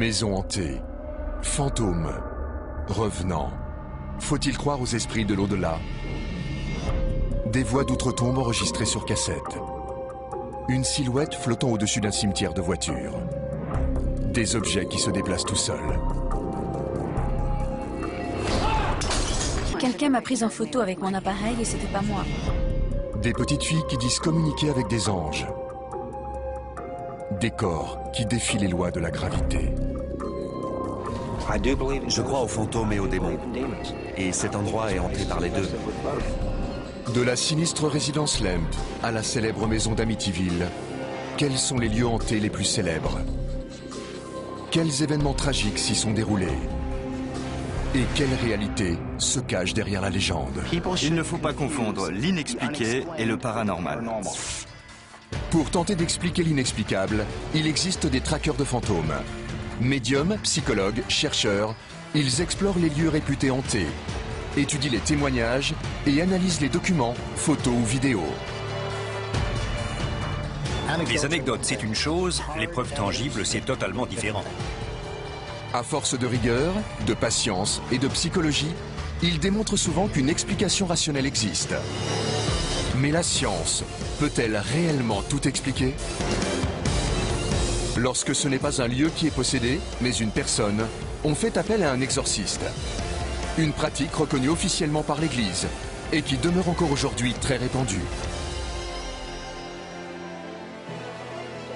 Maison hantée, fantômes, revenants. Faut-il croire aux esprits de l'au-delà? Des voix d'outre-tombe enregistrées sur cassette. Une silhouette flottant au-dessus d'un cimetière de voitures. Des objets qui se déplacent tout seuls. Quelqu'un m'a prise en photo avec mon appareil et c'était pas moi. Des petites filles qui disent communiquer avec des anges. Des corps qui défient les lois de la gravité. Je crois aux fantômes et aux démons. Et cet endroit est hanté par les deux. De la sinistre résidence Lemp à la célèbre maison d'Amityville, quels sont les lieux hantés les plus célèbres? Quels événements tragiques s'y sont déroulés? Et quelle réalité se cache derrière la légende? Il ne faut pas confondre l'inexpliqué et le paranormal. Pour tenter d'expliquer l'inexplicable, il existe des traqueurs de fantômes. Médiums, psychologues, chercheurs, ils explorent les lieux réputés hantés, étudient les témoignages et analysent les documents, photos ou vidéos. Les anecdotes, c'est une chose, les preuves tangibles, c'est totalement différent. À force de rigueur, de patience et de psychologie, ils démontrent souvent qu'une explication rationnelle existe. Mais la science peut-elle réellement tout expliquer? Lorsque ce n'est pas un lieu qui est possédé, mais une personne, on fait appel à un exorciste. Une pratique reconnue officiellement par l'Église et qui demeure encore aujourd'hui très répandue.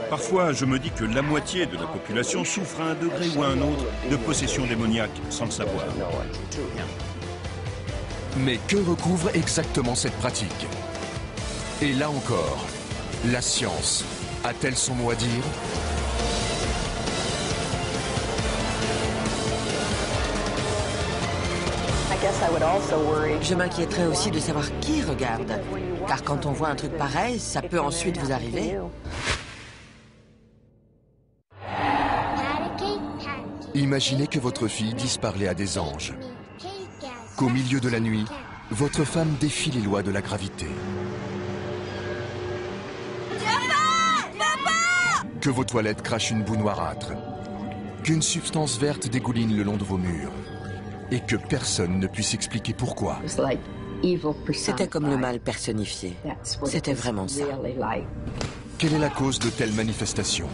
Parfois, je me dis que la moitié de la population souffre à un degré ou à un autre de possession démoniaque, sans le savoir. Mais que recouvre exactement cette pratique? Et là encore, la science a-t-elle son mot à dire? Je m'inquiéterais aussi de savoir qui regarde. Car quand on voit un truc pareil, ça peut ensuite vous arriver. Imaginez que votre fille dise parler à des anges. Qu'au milieu de la nuit, votre femme défie les lois de la gravité. Que vos toilettes crachent une boue noirâtre. Qu'une substance verte dégouline le long de vos murs. Et que personne ne puisse expliquer pourquoi. C'était comme le mal personnifié. C'était vraiment ça. Quelle est la cause de telles manifestations?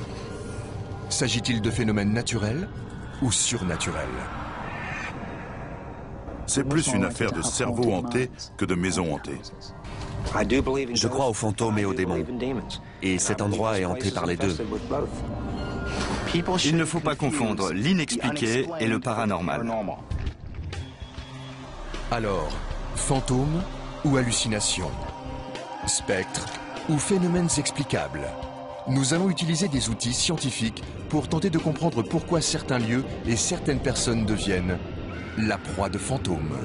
S'agit-il de phénomènes naturels ou surnaturels? C'est plus une affaire de cerveau hanté que de maison hantée. Je crois aux fantômes et aux démons. Et cet endroit est hanté par les deux. Il ne faut pas confondre l'inexpliqué et le paranormal. Alors, fantômes ou hallucinations? Spectres ou phénomènes explicables? Nous allons utiliser des outils scientifiques pour tenter de comprendre pourquoi certains lieux et certaines personnes deviennent la proie de fantômes.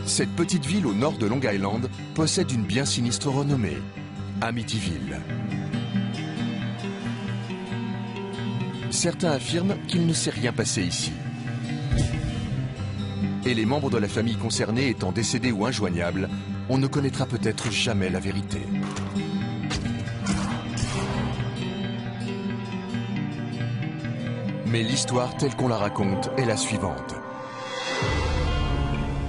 Cette petite ville au nord de Long Island possède une bien sinistre renommée, Amityville. Certains affirment qu'il ne s'est rien passé ici. Et les membres de la famille concernée étant décédés ou injoignables, on ne connaîtra peut-être jamais la vérité. Mais l'histoire telle qu'on la raconte est la suivante.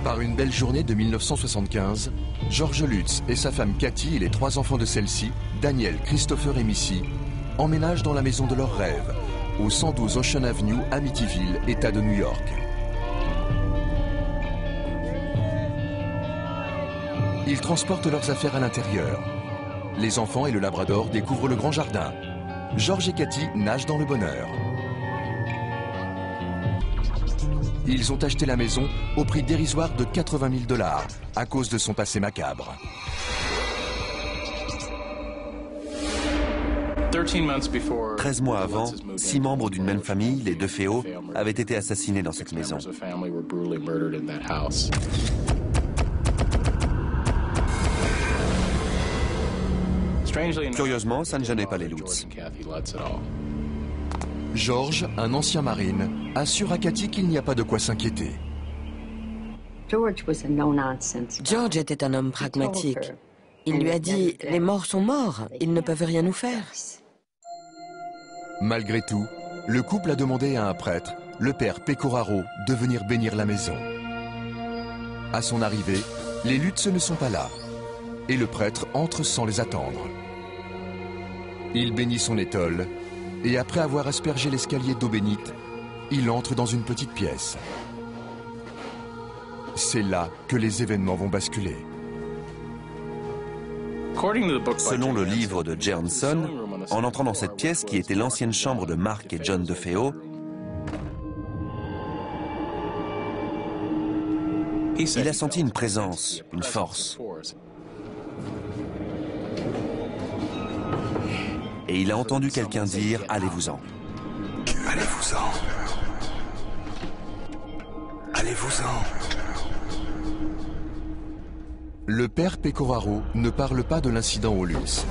Par une belle journée de 1975, George Lutz et sa femme Cathy et les 3 enfants de celle-ci, Daniel, Christopher et Missy, emménagent dans la maison de leurs rêves, au 112 Ocean Avenue, Amityville, État de New York. Ils transportent leurs affaires à l'intérieur. Les enfants et le labrador découvrent le grand jardin. George et Cathy nagent dans le bonheur. Ils ont acheté la maison au prix dérisoire de 80 000 $ à cause de son passé macabre. 13 mois avant, 6 membres d'une même famille, les 2 Féo, avaient été assassinés dans cette maison. Curieusement, ça ne gênait pas les Lutz. George, un ancien marine, assure à Cathy qu'il n'y a pas de quoi s'inquiéter. George était un homme pragmatique. Il lui a dit « Les morts sont morts, ils ne peuvent rien nous faire ». Malgré tout, le couple a demandé à un prêtre, le père Pecoraro, de venir bénir la maison. À son arrivée, les Lutz ne sont pas là, et le prêtre entre sans les attendre. Il bénit son étole, et après avoir aspergé l'escalier d'eau bénite, il entre dans une petite pièce. C'est là que les événements vont basculer. Selon le livre de Jernson, en entrant dans cette pièce qui était l'ancienne chambre de Mark et John DeFeo, il a senti une présence, une force. Et il a entendu quelqu'un dire « Allez-vous-en ». Allez-vous-en. Allez-vous-en. Le père Pecoraro ne parle pas de l'incident aux Lutz,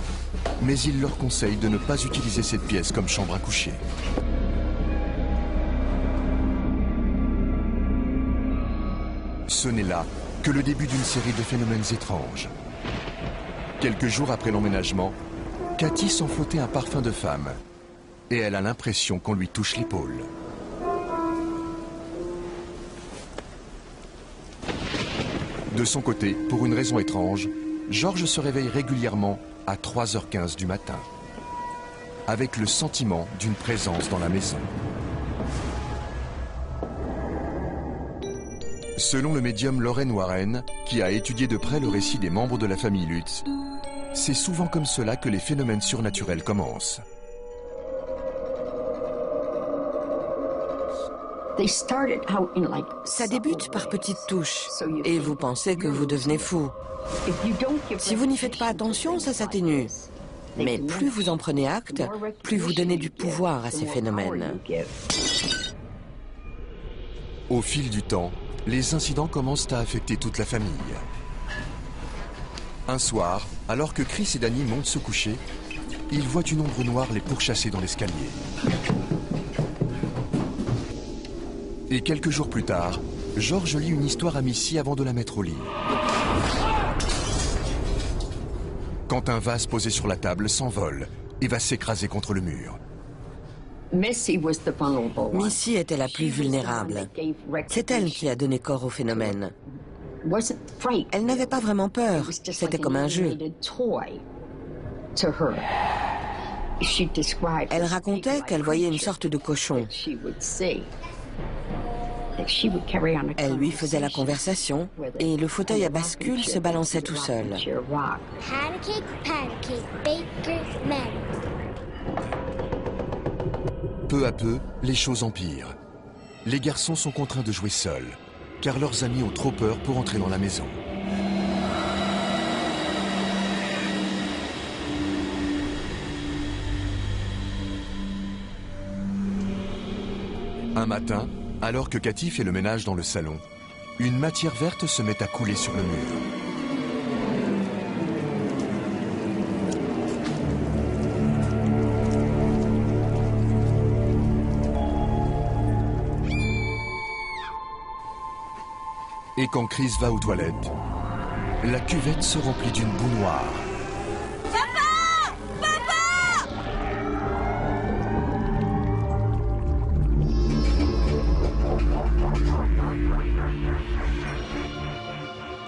mais il leur conseille de ne pas utiliser cette pièce comme chambre à coucher. Ce n'est là que le début d'une série de phénomènes étranges. Quelques jours après l'emménagement, Cathy sent flotter un parfum de femme et elle a l'impression qu'on lui touche l'épaule. De son côté, pour une raison étrange, George se réveille régulièrement à 3h15 du matin, avec le sentiment d'une présence dans la maison. Selon le médium Lorraine Warren, qui a étudié de près le récit des membres de la famille Lutz, c'est souvent comme cela que les phénomènes surnaturels commencent. Ça débute par petites touches, et vous pensez que vous devenez fou. Si vous n'y faites pas attention, ça s'atténue. Mais plus vous en prenez acte, plus vous donnez du pouvoir à ces phénomènes. Au fil du temps, les incidents commencent à affecter toute la famille. Un soir, alors que Chris et Danny montent se coucher, ils voient une ombre noire les pourchasser dans l'escalier. Et quelques jours plus tard, George lit une histoire à Missy avant de la mettre au lit. Quand un vase posé sur la table s'envole et va s'écraser contre le mur. Missy était la plus vulnérable. C'est elle qui a donné corps au phénomène. Elle n'avait pas vraiment peur, c'était comme un jeu. Elle racontait qu'elle voyait une sorte de cochon. Elle lui faisait la conversation et le fauteuil à bascule se balançait tout seul. Peu à peu, les choses empirent. Les garçons sont contraints de jouer seuls, car leurs amis ont trop peur pour entrer dans la maison. Un matin, alors que Cathy fait le ménage dans le salon, une matière verte se met à couler sur le mur. Et quand Chris va aux toilettes, la cuvette se remplit d'une boue noire. Papa! Papa!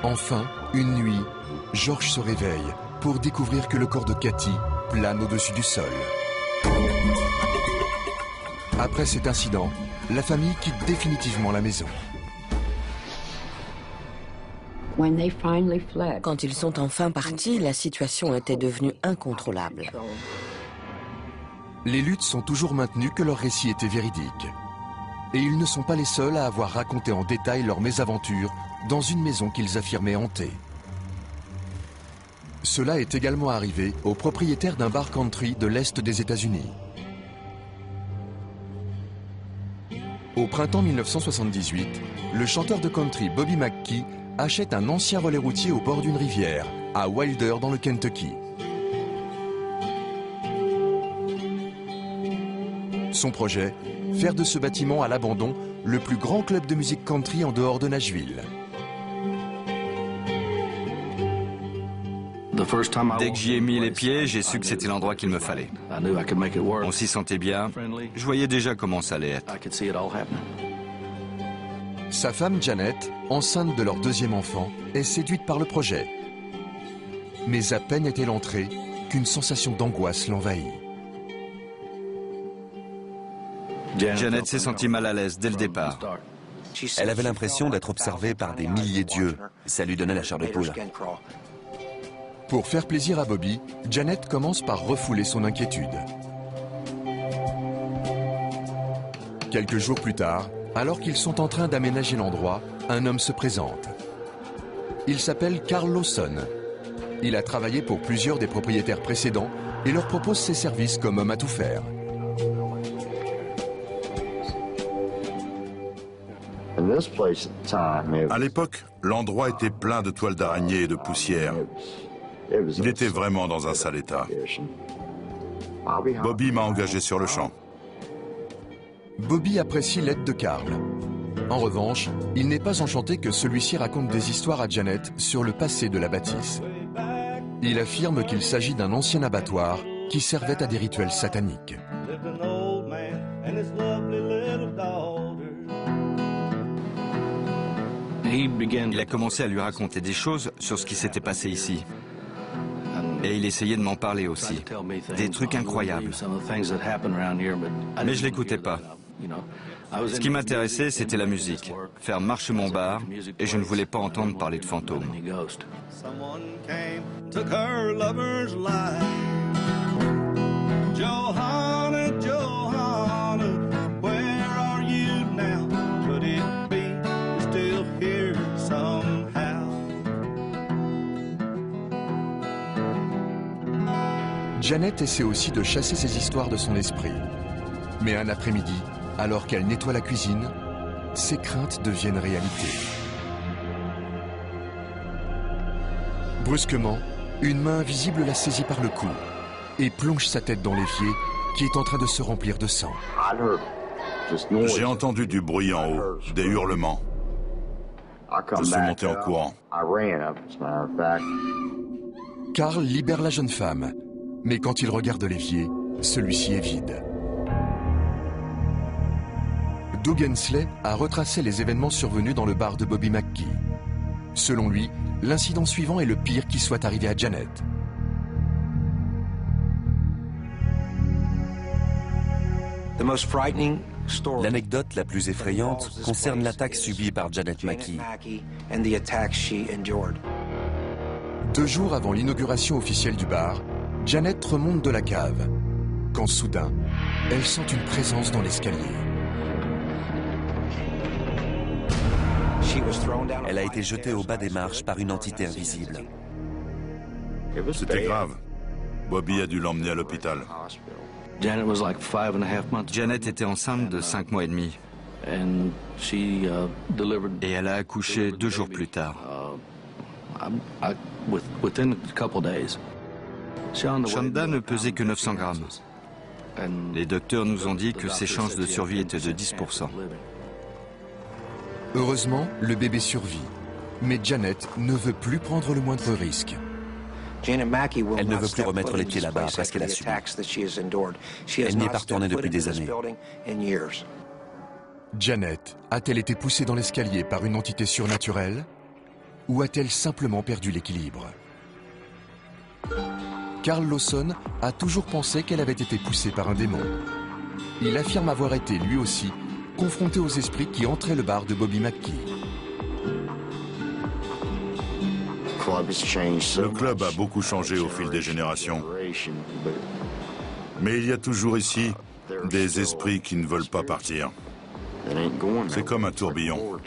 Enfin, une nuit, George se réveille pour découvrir que le corps de Cathy plane au-dessus du sol. Après cet incident, la famille quitte définitivement la maison. Quand ils sont enfin partis, la situation était devenue incontrôlable. Les Lutz sont toujours maintenus que leur récit était véridique. Et ils ne sont pas les seuls à avoir raconté en détail leurs mésaventures dans une maison qu'ils affirmaient hantée. Cela est également arrivé au propriétaire d'un bar country de l'Est des États-Unis. Au printemps 1978, le chanteur de country Bobby McKee achète un ancien relais routier au bord d'une rivière, à Wilder dans le Kentucky. Son projet, faire de ce bâtiment à l'abandon le plus grand club de musique country en dehors de Nashville. Dès que j'y ai mis les pieds, j'ai su que c'était l'endroit qu'il me fallait. On s'y sentait bien. Je voyais déjà comment ça allait être. Sa femme Janet, enceinte de leur deuxième enfant, est séduite par le projet. Mais à peine est-elle entrée qu'une sensation d'angoisse l'envahit. Janet s'est sentie mal à l'aise dès le départ. Elle avait l'impression d'être observée par des milliers d'yeux. Ça lui donnait la chair de poule. Pour faire plaisir à Bobby, Janet commence par refouler son inquiétude. Quelques jours plus tard, alors qu'ils sont en train d'aménager l'endroit, un homme se présente. Il s'appelle Carl Lawson. Il a travaillé pour plusieurs des propriétaires précédents et leur propose ses services comme homme à tout faire. À l'époque, l'endroit était plein de toiles d'araignée et de poussière. Il était vraiment dans un sale état. Bobby m'a engagé sur le champ. Bobby apprécie l'aide de Carl. En revanche, il n'est pas enchanté que celui-ci raconte des histoires à Janet sur le passé de la bâtisse. Il affirme qu'il s'agit d'un ancien abattoir qui servait à des rituels sataniques. Il a commencé à lui raconter des choses sur ce qui s'était passé ici. Et il essayait de m'en parler aussi. Des trucs incroyables. Mais je l'écoutais pas. Ce qui m'intéressait, c'était la musique. Faire marcher mon bar, et je ne voulais pas entendre parler de fantômes. Janet essaie aussi de chasser ces histoires de son esprit. Mais un après-midi, alors qu'elle nettoie la cuisine, ses craintes deviennent réalité. Brusquement, une main invisible la saisit par le cou et plonge sa tête dans l'évier qui est en train de se remplir de sang. J'ai entendu du bruit en haut, des hurlements. Je suis monté en courant. Carl libère la jeune femme, mais quand il regarde l'évier, celui-ci est vide. Doug Hensley a retracé les événements survenus dans le bar de Bobby McKee. Selon lui, l'incident suivant est le pire qui soit arrivé à Janet. L'anecdote la plus effrayante concerne l'attaque subie par Janet McKee. 2 jours avant l'inauguration officielle du bar, Janet remonte de la cave, quand soudain, elle sent une présence dans l'escalier. Elle a été jetée au bas des marches par une entité invisible. C'était grave. Bobby a dû l'emmener à l'hôpital. Janet était enceinte de 5 mois et demi. Et elle a accouché 2 jours plus tard. Shonda ne pesait que 900 grammes. Les docteurs nous ont dit que ses chances de survie étaient de 10%. Heureusement, le bébé survit. Mais Janet ne veut plus prendre le moindre risque. Elle ne veut plus remettre les pieds là-bas après ce qu'elle a subi. Elle n'y est pas retournée depuis des années. Janet a-t-elle été poussée dans l'escalier par une entité surnaturelle? Ou a-t-elle simplement perdu l'équilibre? Carl Lawson a toujours pensé qu'elle avait été poussée par un démon. Il affirme avoir été, lui aussi, confronté aux esprits qui entraient le bar de Bobby McKee. Le club a beaucoup changé au fil des générations. Mais il y a toujours ici des esprits qui ne veulent pas partir. C'est comme un tourbillon.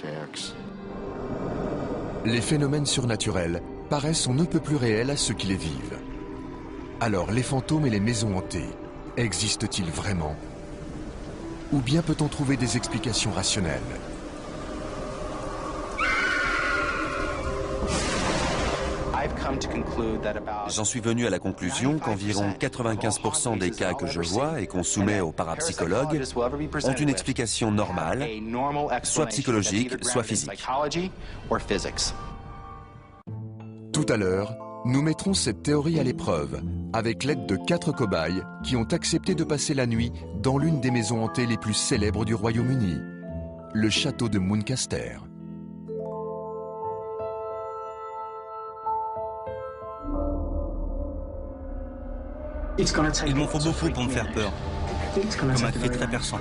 Les phénomènes surnaturels paraissent on ne peut plus réels à ceux qui les vivent. Alors les fantômes et les maisons hantées, existent-ils vraiment? Ou bien peut-on trouver des explications rationnelles? J'en suis venu à la conclusion qu'environ 95% des cas que je vois et qu'on soumet aux parapsychologues ont une explication normale, soit psychologique, soit physique. Tout à l'heure, Nous mettrons cette théorie à l'épreuve avec l'aide de 4 cobayes qui ont accepté de passer la nuit dans l'une des maisons hantées les plus célèbres du Royaume-Uni, le château de Muncaster. Il m'en faut beaucoup pour me faire peur. Comme un cri très perçant.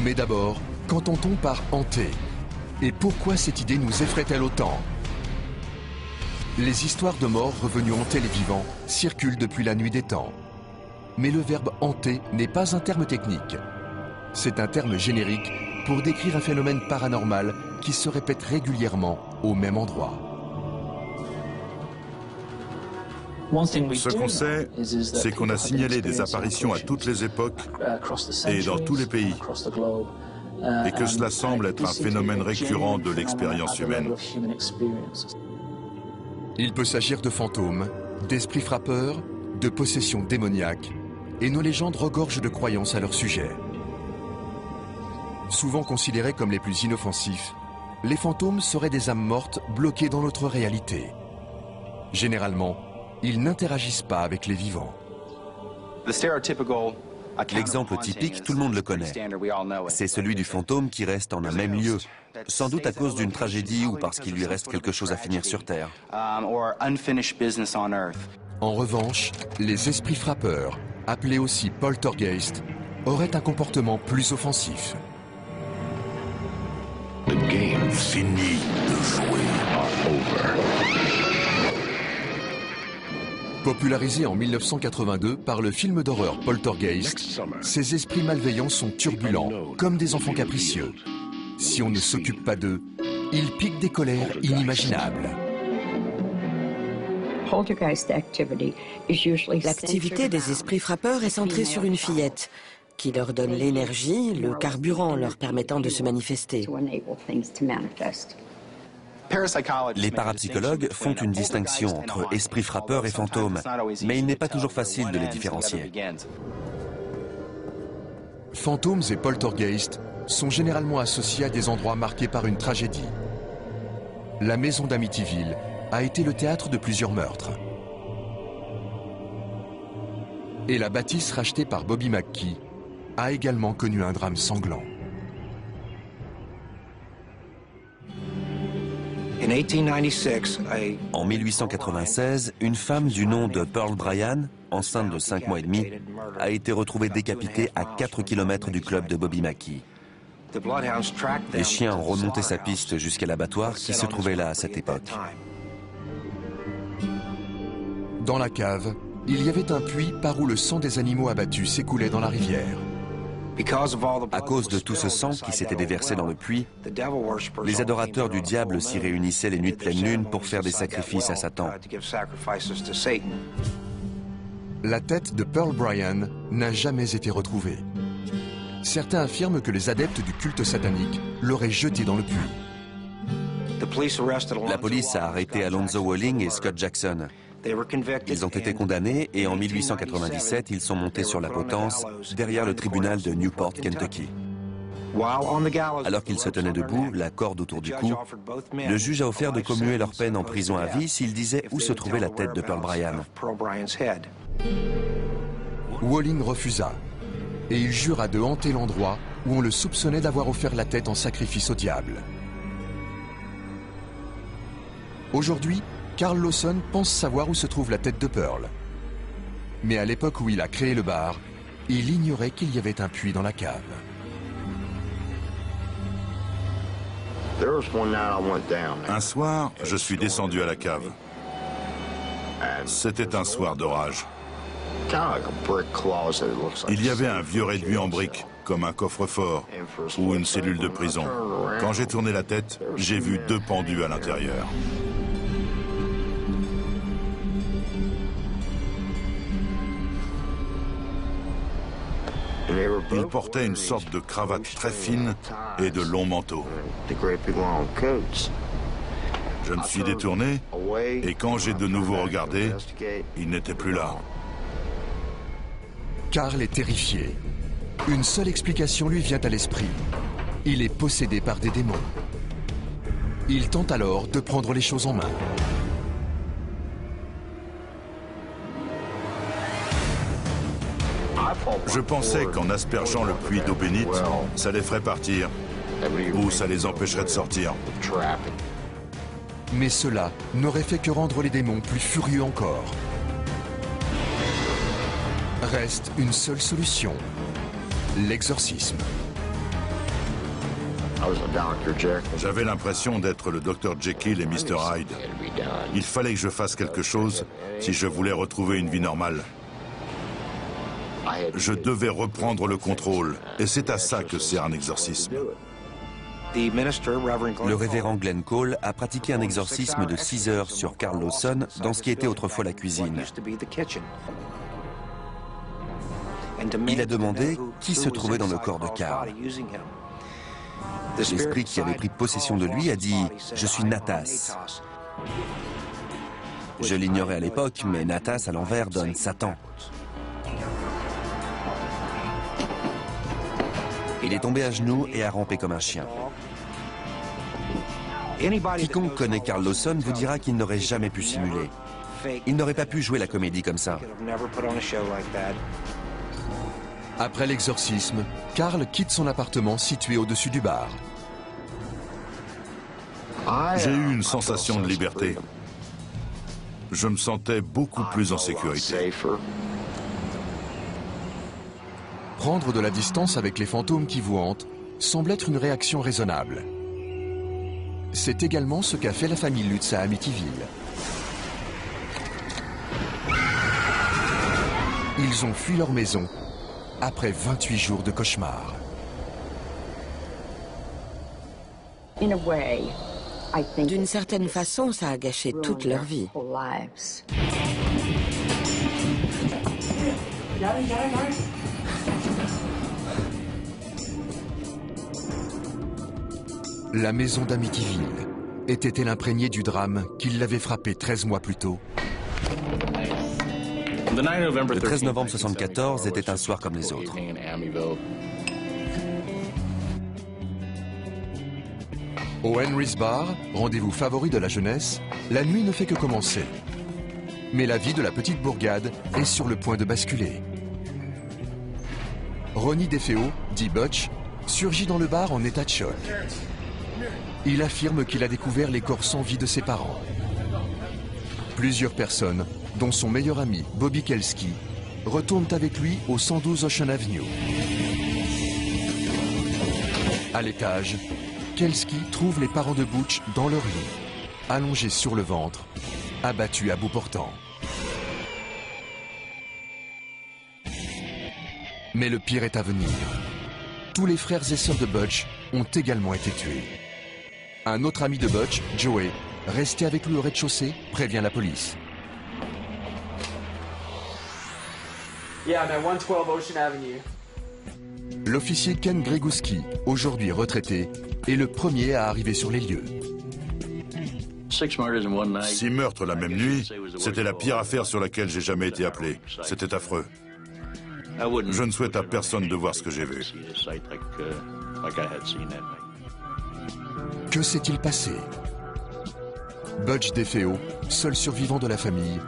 Mais d'abord, qu'entend-on par hanté? Et pourquoi cette idée nous effraie-t-elle autant? Les histoires de morts revenus hanter les vivants circulent depuis la nuit des temps. Mais le verbe hanter n'est pas un terme technique. C'est un terme générique pour décrire un phénomène paranormal qui se répète régulièrement au même endroit. Ce qu'on sait, c'est qu'on a signalé des apparitions à toutes les époques et dans tous les pays, et que cela semble être un phénomène récurrent de l'expérience humaine. Il peut s'agir de fantômes, d'esprits frappeurs, de possessions démoniaques, et nos légendes regorgent de croyances à leur sujet. Souvent considérés comme les plus inoffensifs, les fantômes seraient des âmes mortes bloquées dans notre réalité. Généralement, ils n'interagissent pas avec les vivants. L'exemple typique, tout le monde le connaît. C'est celui du fantôme qui reste en un même lieu, sans doute à cause d'une tragédie ou parce qu'il lui reste quelque chose à finir sur Terre. En revanche, les esprits frappeurs, appelés aussi poltergeist, auraient un comportement plus offensif. The game fini de jouer are over. Popularisé en 1982 par le film d'horreur Poltergeist, ces esprits malveillants sont turbulents, comme des enfants capricieux. Si on ne s'occupe pas d'eux, ils piquent des colères inimaginables. L'activité des esprits frappeurs est centrée sur une fillette, qui leur donne l'énergie, le carburant leur permettant de se manifester. Les parapsychologues font une distinction entre esprits frappeurs et fantômes, mais il n'est pas toujours facile de les différencier. Fantômes et poltergeists sont généralement associés à des endroits marqués par une tragédie. La maison d'Amityville a été le théâtre de plusieurs meurtres. Et la bâtisse rachetée par Bobby McKee a également connu un drame sanglant. En 1896, une femme du nom de Pearl Bryan, enceinte de 5 mois et demi, a été retrouvée décapitée à 4 km du club de Bobby McKee. Les chiens ont remonté sa piste jusqu'à l'abattoir qui se trouvait là à cette époque. Dans la cave, il y avait un puits par où le sang des animaux abattus s'écoulait dans la rivière. À cause de tout ce sang qui s'était déversé dans le puits, les adorateurs du diable s'y réunissaient les nuits de pleine lune pour faire des sacrifices à Satan. La tête de Pearl Bryan n'a jamais été retrouvée. Certains affirment que les adeptes du culte satanique l'auraient jeté dans le puits. La police a arrêté Alonzo Walling et Scott Jackson. Ils ont été condamnés et en 1897, ils sont montés sur la potence derrière le tribunal de Newport, Kentucky. Alors qu'ils se tenaient debout, la corde autour du cou, le juge a offert de commuer leur peine en prison à vie s'ils disaient où se trouvait la tête de Pearl Bryan. Walling refusa et il jura de hanter l'endroit où on le soupçonnait d'avoir offert la tête en sacrifice au diable. Aujourd'hui, Carl Lawson pense savoir où se trouve la tête de Pearl. Mais à l'époque où il a créé le bar, il ignorait qu'il y avait un puits dans la cave. Un soir, je suis descendu à la cave. C'était un soir d'orage. Il y avait un vieux réduit en briques, comme un coffre-fort ou une cellule de prison. Quand j'ai tourné la tête, j'ai vu 2 pendus à l'intérieur. Il portait une sorte de cravate très fine et de longs manteaux. Je me suis détourné et quand j'ai de nouveau regardé, il n'était plus là. Carl est terrifié. Une seule explication lui vient à l'esprit. Il est possédé par des démons. Il tente alors de prendre les choses en main. Je pensais qu'en aspergeant le puits d'eau bénite, ça les ferait partir, ou ça les empêcherait de sortir. Mais cela n'aurait fait que rendre les démons plus furieux encore. Reste une seule solution, l'exorcisme. J'avais l'impression d'être le Dr Jekyll et Mr Hyde. Il fallait que je fasse quelque chose si je voulais retrouver une vie normale. Je devais reprendre le contrôle, et c'est à ça que sert un exorcisme. Le révérend Glenn Cole a pratiqué un exorcisme de 6 heures sur Carl Lawson dans ce qui était autrefois la cuisine. Il a demandé qui se trouvait dans le corps de Carl. L'esprit qui avait pris possession de lui a dit « Je suis Natas ». Je l'ignorais à l'époque, mais Natas à l'envers donne Satan. Il est tombé à genoux et a rampé comme un chien. Quiconque connaît Carl Lawson vous dira qu'il n'aurait jamais pu simuler. Il n'aurait pas pu jouer la comédie comme ça. Après l'exorcisme, Carl quitte son appartement situé au-dessus du bar. J'ai eu une sensation de liberté. Je me sentais beaucoup plus en sécurité. Prendre de la distance avec les fantômes qui vous hantent semble être une réaction raisonnable. C'est également ce qu'a fait la famille Lutz à Amityville. Ils ont fui leur maison après 28 jours de cauchemar. D'une certaine façon, ça a gâché toute leur vie. La maison d'Amityville était-elle imprégnée du drame qui l'avait frappé 13 mois plus tôt? Le 13 novembre 1974 était un soir comme les autres. Au Henry's Bar, rendez-vous favori de la jeunesse, la nuit ne fait que commencer. Mais la vie de la petite bourgade est sur le point de basculer. Ronnie DeFeo, dit Butch, surgit dans le bar en état de choc. Il affirme qu'il a découvert les corps sans vie de ses parents. Plusieurs personnes, dont son meilleur ami Bobby Kelski, retournent avec lui au 112 Ocean Avenue. À l'étage, Kelski trouve les parents de Butch dans leur lit, allongés sur le ventre, abattus à bout portant. Mais le pire est à venir. Tous les frères et sœurs de Butch ont également été tués. Un autre ami de Butch, Joey, resté avec lui au rez-de-chaussée, prévient la police. L'officier Ken Greguski, aujourd'hui retraité, est le premier à arriver sur les lieux. 6 meurtres la même nuit, c'était la pire affaire sur laquelle j'ai jamais été appelé. C'était affreux. Je ne souhaite à personne de voir ce que j'ai vu. Que s'est-il passé? Butch DeFeo, seul survivant de la famille,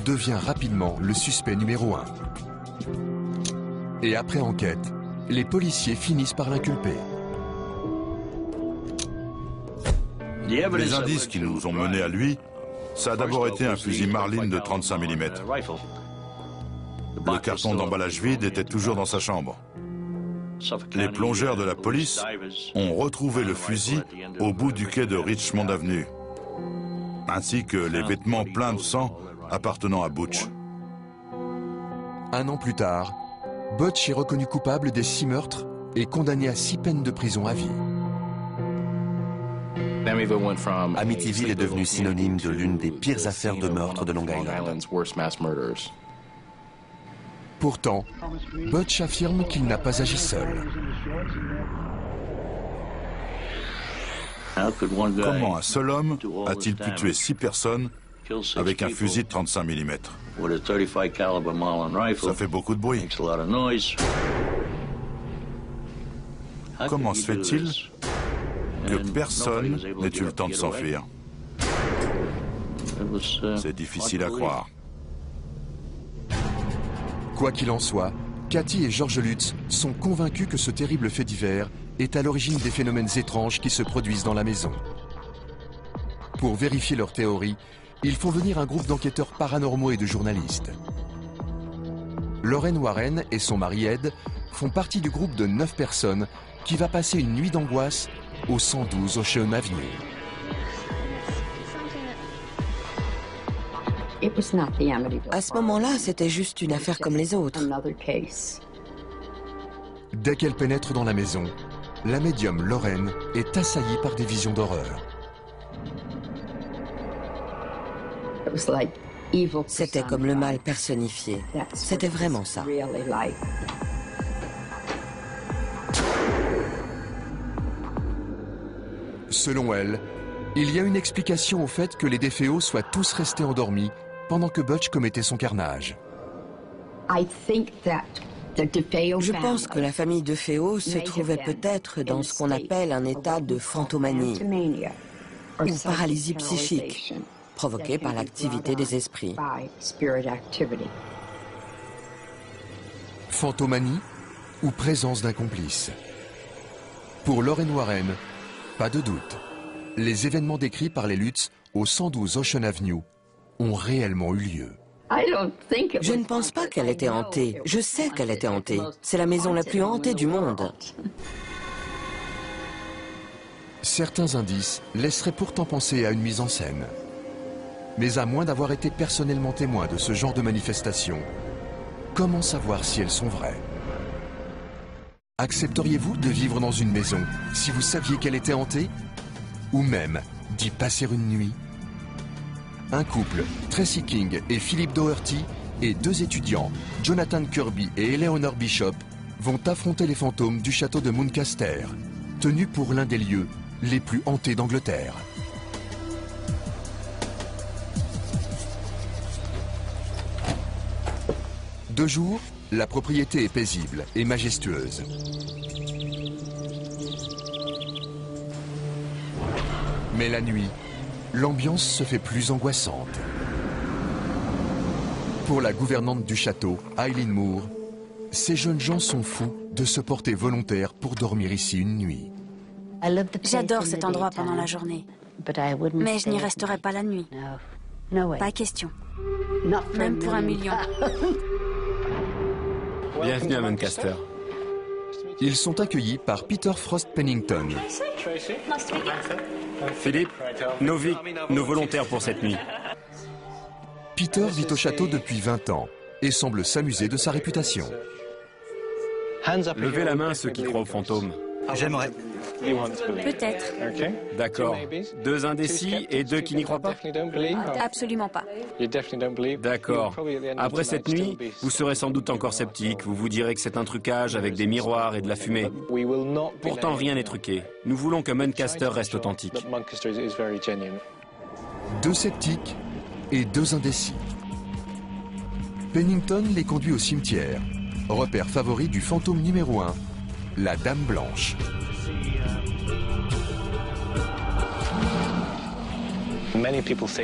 devient rapidement le suspect numéro 1. Et après enquête, les policiers finissent par l'inculper. Les indices qui nous ont menés à lui, ça a d'abord été un fusil Marlin de 35 mm. Le carton d'emballage vide était toujours dans sa chambre. Les plongeurs de la police ont retrouvé le fusil au bout du quai de Richmond Avenue, ainsi que les vêtements pleins de sang appartenant à Butch. Un an plus tard, Butch est reconnu coupable des 6 meurtres et condamné à 6 peines de prison à vie. Amityville est devenu synonyme de l'une des pires affaires de meurtre de Long Island. Pourtant, Butch affirme qu'il n'a pas agi seul. Comment un seul homme a-t-il pu tuer 6 personnes avec un fusil de 35 mm? Ça fait beaucoup de bruit. Comment se fait-il que personne n'ait eu le temps de s'enfuir? C'est difficile à croire. Quoi qu'il en soit, Cathy et George Lutz sont convaincus que ce terrible fait divers est à l'origine des phénomènes étranges qui se produisent dans la maison. Pour vérifier leur théorie, ils font venir un groupe d'enquêteurs paranormaux et de journalistes. Lorraine Warren et son mari Ed font partie du groupe de 9 personnes qui va passer une nuit d'angoisse au 112 Ocean Avenue. À ce moment-là, c'était juste une affaire comme les autres. Dès qu'elle pénètre dans la maison, la médium Lorraine est assaillie par des visions d'horreur. C'était comme le mal personnifié. C'était vraiment ça. Selon elle, il y a une explication au fait que les DeFeo soient tous restés endormis pendant que Butch commettait son carnage. Je pense que la famille DeFeo se trouvait peut-être dans ce qu'on appelle un état de fantomanie ou paralysie psychique, provoquée par l'activité des esprits. Fantomanie ou présence d'un complice. Pour Lorraine Warren, pas de doute. Les événements décrits par les Lutz au 112 Ocean Avenue ont réellement eu lieu. Je ne pense pas qu'elle était hantée. Je sais qu'elle était hantée. C'est la maison la plus hantée du monde. Certains indices laisseraient pourtant penser à une mise en scène. Mais à moins d'avoir été personnellement témoin de ce genre de manifestations, comment savoir si elles sont vraies? Accepteriez-vous de vivre dans une maison si vous saviez qu'elle était hantée? Ou même d'y passer une nuit? Un couple, Tracy King et Philip Doherty, et 2 étudiants, Jonathan Kirby et Eleanor Bishop, vont affronter les fantômes du château de Muncaster, tenu pour l'un des lieux les plus hantés d'Angleterre. De jour, la propriété est paisible et majestueuse. Mais la nuit, l'ambiance se fait plus angoissante. Pour la gouvernante du château, Eileen Moore, ces jeunes gens sont fous de se porter volontaires pour dormir ici une nuit. J'adore cet endroit pendant la journée, mais je n'y resterai pas la nuit. Pas question. Même pour $1 million. Bienvenue à Muncaster. Ils sont accueillis par Peter Frost Pennington. Philippe, nos volontaires pour cette nuit. Peter vit au château depuis 20 ans et semble s'amuser de sa réputation. Levez la main ceux qui croient aux fantômes. J'aimerais. Peut-être. D'accord. 2 indécis et 2 qui n'y croient pas? Absolument pas. D'accord. Après cette nuit, vous serez sans doute encore sceptique. Vous vous direz que c'est un trucage avec des miroirs et de la fumée. Pourtant, rien n'est truqué. Nous voulons que Muncaster reste authentique. 2 sceptiques et 2 indécis. Pennington les conduit au cimetière, repère favori du fantôme numéro 1, la Dame Blanche.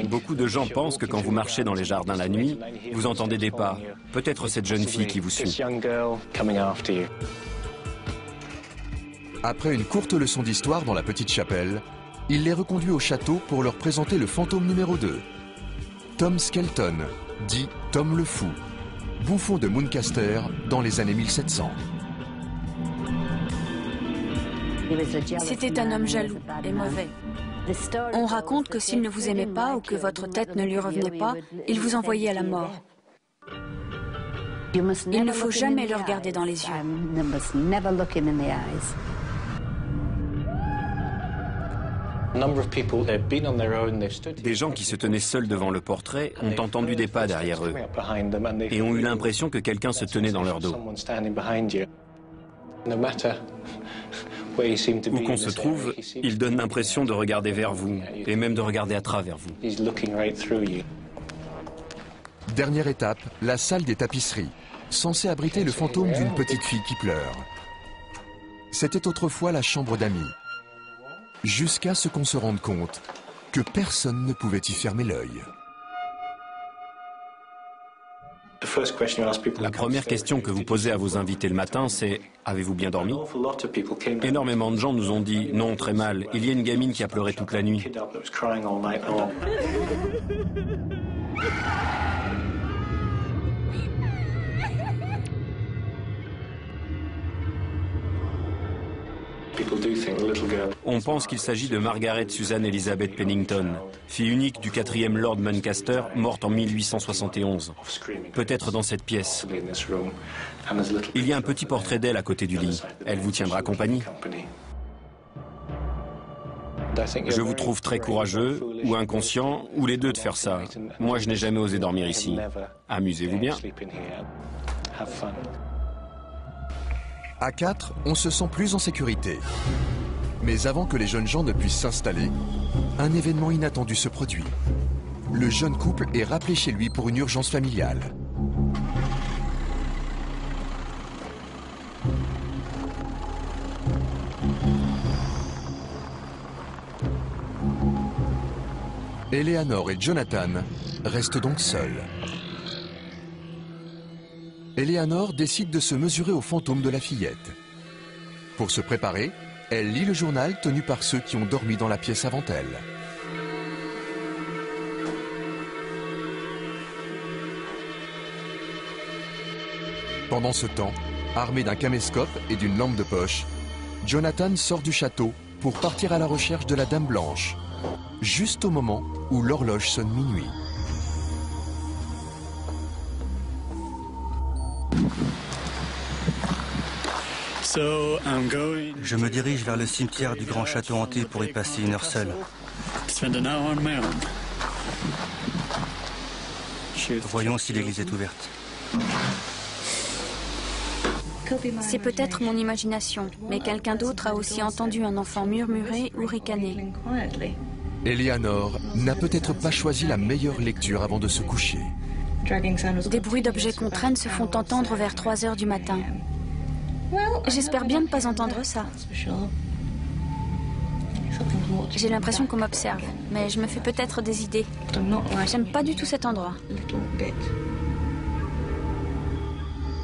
Beaucoup de gens pensent que quand vous marchez dans les jardins la nuit, vous entendez des pas. Peut-être cette jeune fille qui vous suit. Après une courte leçon d'histoire dans la petite chapelle, il les reconduit au château pour leur présenter le fantôme numéro 2. Tom Skelton, dit Tom le Fou, bouffon de Muncaster dans les années 1700. C'était un homme jaloux et mauvais. On raconte que s'il ne vous aimait pas ou que votre tête ne lui revenait pas, il vous envoyait à la mort. Il ne faut jamais le regarder dans les yeux. Des gens qui se tenaient seuls devant le portrait ont entendu des pas derrière eux et ont eu l'impression que quelqu'un se tenait dans leur dos. Où qu'on se trouve, il donne l'impression de regarder vers vous et même de regarder à travers vous. Dernière étape, la salle des tapisseries, censée abriter le fantôme d'une petite fille qui pleure. C'était autrefois la chambre d'amis. Jusqu'à ce qu'on se rende compte que personne ne pouvait y fermer l'œil. La première question que vous posez à vos invités le matin, c'est « Avez-vous bien dormi ?» Énormément de gens nous ont dit « Non, très mal. Il y a une gamine qui a pleuré toute la nuit. » On pense qu'il s'agit de Margaret Susan Elizabeth Pennington, fille unique du 4e Lord Muncaster, morte en 1871. Peut-être dans cette pièce. Il y a un petit portrait d'elle à côté du lit. Elle vous tiendra compagnie. Je vous trouve très courageux, ou inconscient, ou les deux de faire ça. Moi, je n'ai jamais osé dormir ici. Amusez-vous bien. À 4, on se sent plus en sécurité. Mais avant que les jeunes gens ne puissent s'installer, un événement inattendu se produit. Le jeune couple est rappelé chez lui pour une urgence familiale. Eleanor et Jonathan restent donc seuls. Eleanor décide de se mesurer au fantôme de la fillette. Pour se préparer, elle lit le journal tenu par ceux qui ont dormi dans la pièce avant elle. Pendant ce temps, armé d'un caméscope et d'une lampe de poche, Jonathan sort du château pour partir à la recherche de la Dame Blanche, juste au moment où l'horloge sonne minuit. Je me dirige vers le cimetière du Grand Château hanté pour y passer une heure seule. Voyons si l'église est ouverte. C'est peut-être mon imagination, mais quelqu'un d'autre a aussi entendu un enfant murmurer ou ricaner. Eleanor n'a peut-être pas choisi la meilleure lecture avant de se coucher. Des bruits d'objets qu'on traîne se font entendre vers 3 heures du matin. J'espère bien ne pas entendre ça. J'ai l'impression qu'on m'observe, mais je me fais peut-être des idées. J'aime pas du tout cet endroit.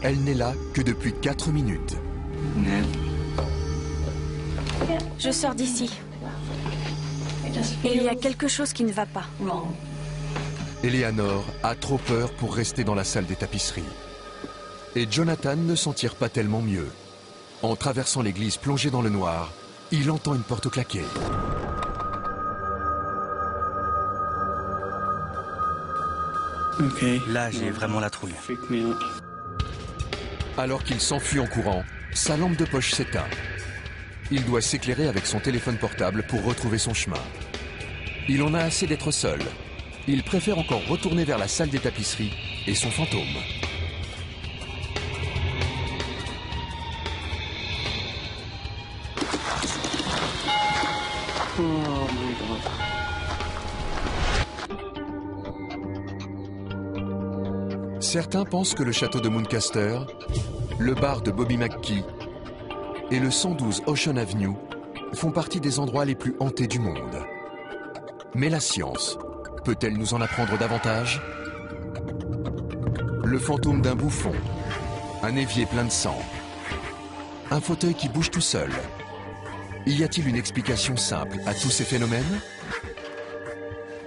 Elle n'est là que depuis 4 minutes. Je sors d'ici. Et il y a quelque chose qui ne va pas. Eleanor a trop peur pour rester dans la salle des tapisseries. Et Jonathan ne s'en tire pas tellement mieux. En traversant l'église plongée dans le noir, il entend une porte claquer. Là, j'ai vraiment la trouille. Alors qu'il s'enfuit en courant, sa lampe de poche s'éteint. Il doit s'éclairer avec son téléphone portable pour retrouver son chemin. Il en a assez d'être seul. Il préfère encore retourner vers la salle des tapisseries et son fantôme. Certains pensent que le château de Muncaster, le bar de Bobby McKee et le 112 Ocean Avenue font partie des endroits les plus hantés du monde. Mais la science peut-elle nous en apprendre davantage? Le fantôme d'un bouffon, un évier plein de sang, un fauteuil qui bouge tout seul. Y a-t-il une explication simple à tous ces phénomènes?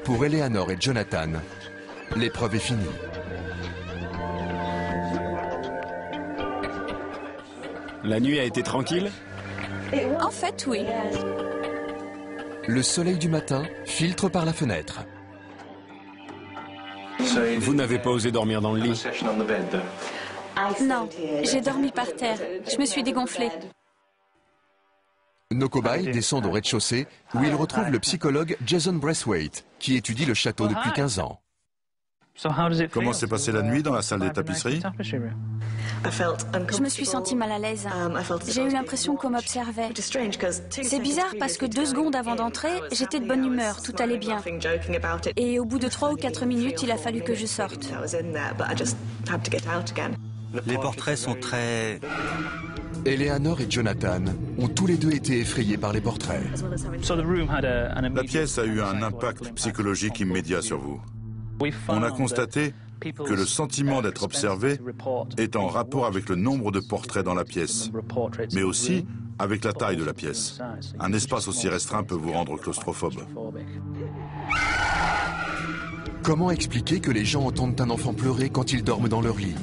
Pour Eleanor et Jonathan, l'épreuve est finie. La nuit a été tranquille? En fait, oui. Le soleil du matin filtre par la fenêtre. Vous n'avez pas osé dormir dans le lit? Non, j'ai dormi par terre. Je me suis dégonflée. Nos cobayes descendent au rez-de-chaussée où ils retrouvent le psychologue Jason Braithwaite, qui étudie le château depuis 15 ans. Comment s'est passée la nuit dans la salle des tapisseries? Je me suis sentie mal à l'aise. J'ai eu l'impression qu'on m'observait. C'est bizarre parce que 2 secondes avant d'entrer, j'étais de bonne humeur, tout allait bien. Et au bout de 3 ou 4 minutes, il a fallu que je sorte. Les portraits sont très... Eleanor et Jonathan ont tous les deux été effrayés par les portraits. La pièce a eu un impact psychologique immédiat sur vous. On a constaté que le sentiment d'être observé est en rapport avec le nombre de portraits dans la pièce, mais aussi avec la taille de la pièce. Un espace aussi restreint peut vous rendre claustrophobe. Comment expliquer que les gens entendent un enfant pleurer quand ils dorment dans leur lit?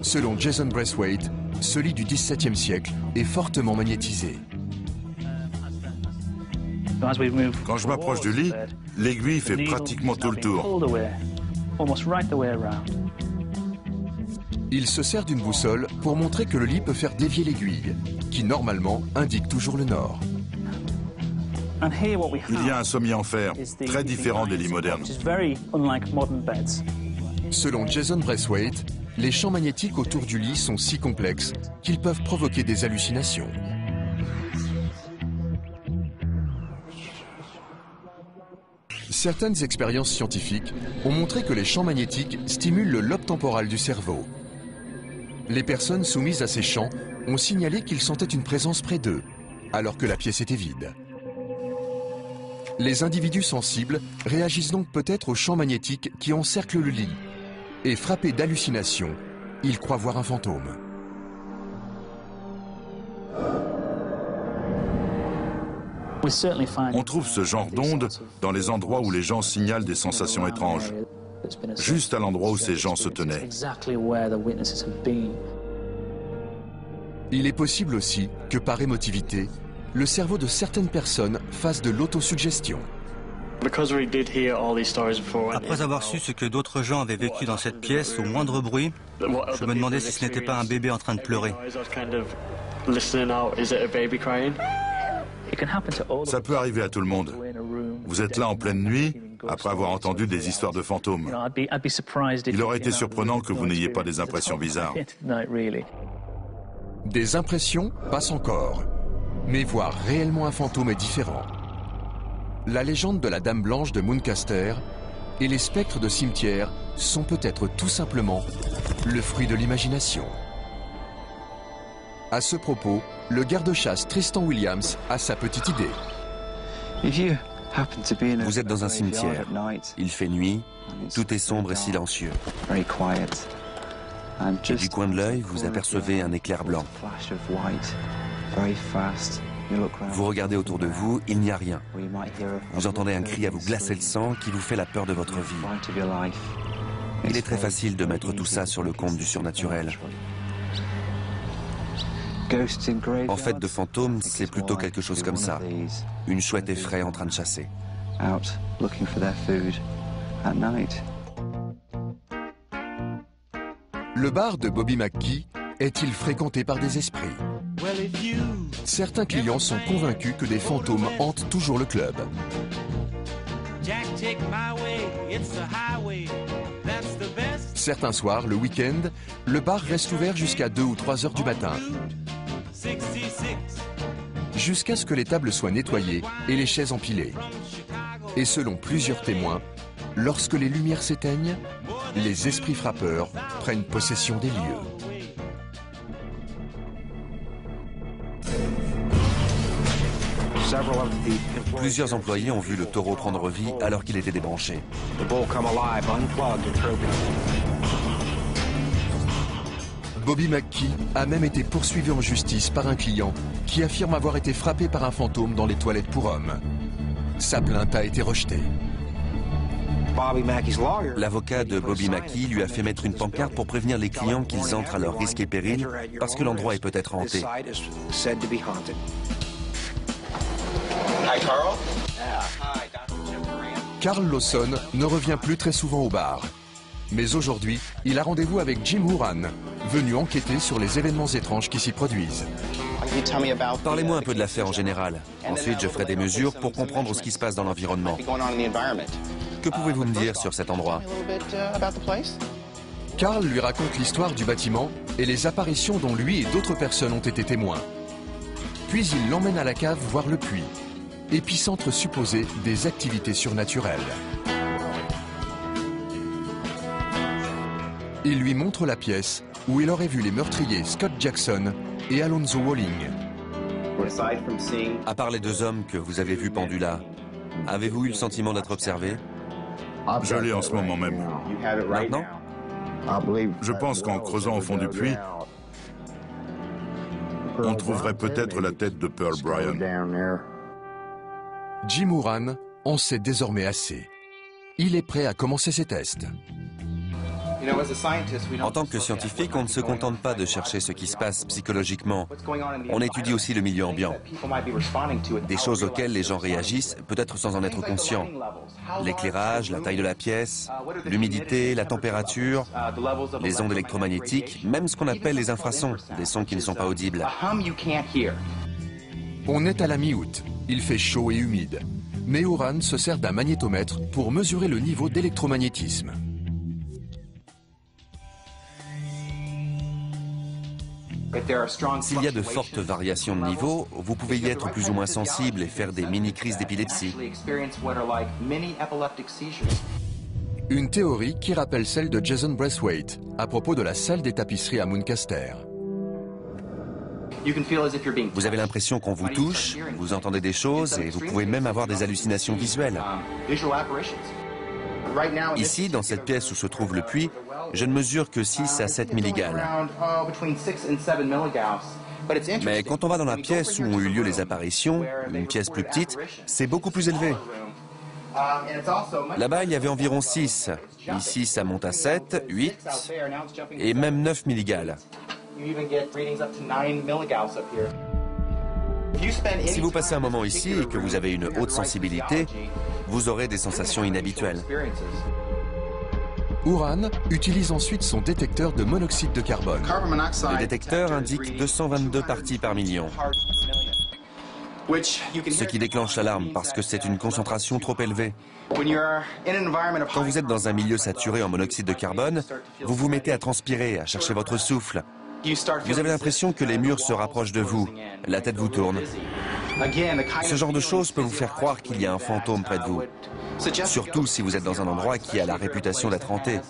Selon Jason Braithwaite, ce lit du XVIIe siècle est fortement magnétisé. Quand je m'approche du lit, l'aiguille fait pratiquement tout le tour. Il se sert d'une boussole pour montrer que le lit peut faire dévier l'aiguille, qui normalement indique toujours le nord. Il y a un sommier en fer, très différent des lits modernes. Selon Jason Braithwaite, les champs magnétiques autour du lit sont si complexes qu'ils peuvent provoquer des hallucinations. Certaines expériences scientifiques ont montré que les champs magnétiques stimulent le lobe temporal du cerveau. Les personnes soumises à ces champs ont signalé qu'ils sentaient une présence près d'eux, alors que la pièce était vide. Les individus sensibles réagissent donc peut-être aux champs magnétiques qui encerclent le lit, et frappés d'hallucinations, ils croient voir un fantôme. On trouve ce genre d'ondes dans les endroits où les gens signalent des sensations étranges, juste à l'endroit où ces gens se tenaient. Il est possible aussi que par émotivité, le cerveau de certaines personnes fasse de l'autosuggestion. Après avoir su ce que d'autres gens avaient vécu dans cette pièce, au moindre bruit, je me demandais si ce n'était pas un bébé en train de pleurer. Ça peut arriver à tout le monde. Vous êtes là en pleine nuit, après avoir entendu des histoires de fantômes. Il aurait été surprenant que vous n'ayez pas des impressions bizarres. Des impressions passent encore, mais voir réellement un fantôme est différent. La légende de la Dame Blanche de Muncaster et les spectres de cimetière sont peut-être tout simplement le fruit de l'imagination. À ce propos, le garde-chasse Tristan Williams a sa petite idée. Vous êtes dans un cimetière, il fait nuit, tout est sombre et silencieux. Et du coin de l'œil, vous apercevez un éclair blanc. Vous regardez autour de vous, il n'y a rien. Vous entendez un cri à vous glacer le sang qui vous fait la peur de votre vie. Il est très facile de mettre tout ça sur le compte du surnaturel. En fait, de fantômes, c'est plutôt quelque chose comme ça. Une chouette effraie en train de chasser. Le bar de Bobby McKee est-il fréquenté par des esprits? Certains clients sont convaincus que des fantômes hantent toujours le club. Certains soirs, le week-end, le bar reste ouvert jusqu'à 2 ou 3 heures du matin. Jusqu'à ce que les tables soient nettoyées et les chaises empilées. Et selon plusieurs témoins, lorsque les lumières s'éteignent, les esprits frappeurs prennent possession des lieux. Plusieurs employés ont vu le taureau prendre vie alors qu'il était débranché. Bobby McKee a même été poursuivi en justice par un client qui affirme avoir été frappé par un fantôme dans les toilettes pour hommes. Sa plainte a été rejetée. L'avocat de Bobby McKee lui a fait mettre une pancarte pour prévenir les clients qu'ils entrent à leur risque et péril parce que l'endroit est peut-être hanté. Carl Lawson ne revient plus très souvent au bar. Mais aujourd'hui, il a rendez-vous avec Jim Houran, venu enquêter sur les événements étranges qui s'y produisent. Parlez-moi un peu de l'affaire en général. Ensuite, je ferai des mesures pour comprendre ce qui se passe dans l'environnement. Que pouvez-vous me dire sur cet endroit? Carl lui raconte l'histoire du bâtiment et les apparitions dont lui et d'autres personnes ont été témoins. Puis il l'emmène à la cave voir le puits, épicentre supposé des activités surnaturelles. Il lui montre la pièce où il aurait vu les meurtriers Scott Jackson et Alonzo Walling. À part les deux hommes que vous avez vus pendus là, avez-vous eu le sentiment d'être observé? Je l'ai en ce moment même. Maintenant? Je pense qu'en creusant au fond du puits, on trouverait peut-être la tête de Pearl Bryan. Jim Houran en sait désormais assez. Il est prêt à commencer ses tests. En tant que scientifique, on ne se contente pas de chercher ce qui se passe psychologiquement. On étudie aussi le milieu ambiant. Des choses auxquelles les gens réagissent, peut-être sans en être conscients. L'éclairage, la taille de la pièce, l'humidité, la température, les ondes électromagnétiques, même ce qu'on appelle les infrasons, des sons qui ne sont pas audibles. On est à la mi-août. Il fait chaud et humide. Mais Houran se sert d'un magnétomètre pour mesurer le niveau d'électromagnétisme. S'il y a de fortes variations de niveau, vous pouvez y être plus ou moins sensible et faire des mini-crises d'épilepsie. Une théorie qui rappelle celle de Jason Braithwaite à propos de la salle des tapisseries à Muncaster. Vous avez l'impression qu'on vous touche, vous entendez des choses et vous pouvez même avoir des hallucinations visuelles. Ici, dans cette pièce où se trouve le puits, je ne mesure que 6 à 7 milligales. Mais quand on va dans la pièce où ont eu lieu les apparitions, une pièce plus petite, c'est beaucoup plus élevé. Là-bas, il y avait environ 6. Ici, ça monte à 7, 8 et même 9 milligales. Si vous passez un moment ici et que vous avez une haute sensibilité, vous aurez des sensations inhabituelles. Houran utilise ensuite son détecteur de monoxyde de carbone. Le détecteur indique 222 parties par million. Ce qui déclenche l'alarme parce que c'est une concentration trop élevée. Quand vous êtes dans un milieu saturé en monoxyde de carbone, vous vous mettez à transpirer, à chercher votre souffle. Vous avez l'impression que les murs se rapprochent de vous, la tête vous tourne. Ce genre de choses peut vous faire croire qu'il y a un fantôme près de vous. Surtout si vous êtes dans un endroit qui a la réputation d'être hanté.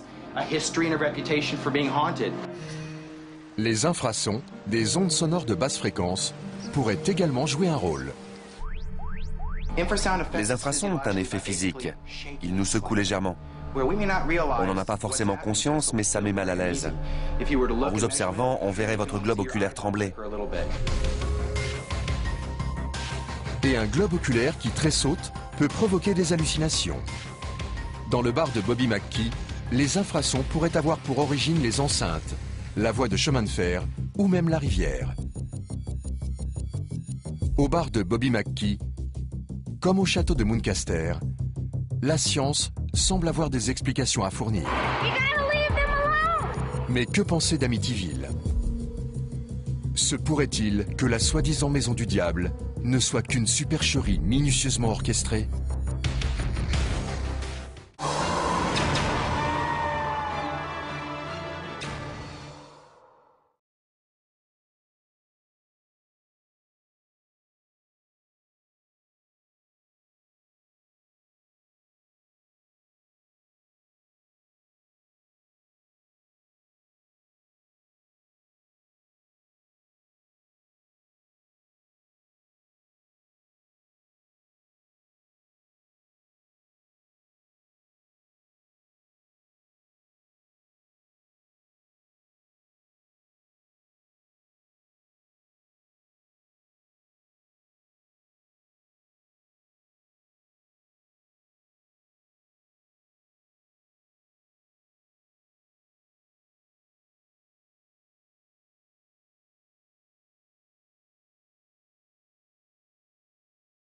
Les infrasons, des ondes sonores de basse fréquence, pourraient également jouer un rôle. Les infrasons ont un effet physique. Ils nous secouent légèrement. On n'en a pas forcément conscience, mais ça met mal à l'aise. En vous observant, on verrait votre globe oculaire trembler. Et un globe oculaire qui tressaute peut provoquer des hallucinations. Dans le bar de Bobby McKee, les infrasons pourraient avoir pour origine les enceintes, la voie de chemin de fer ou même la rivière. Au bar de Bobby McKee, comme au château de Muncaster, la science semble avoir des explications à fournir. Mais que penser d'Amityville? Se pourrait-il que la soi-disant maison du diable ne soit qu'une supercherie minutieusement orchestrée?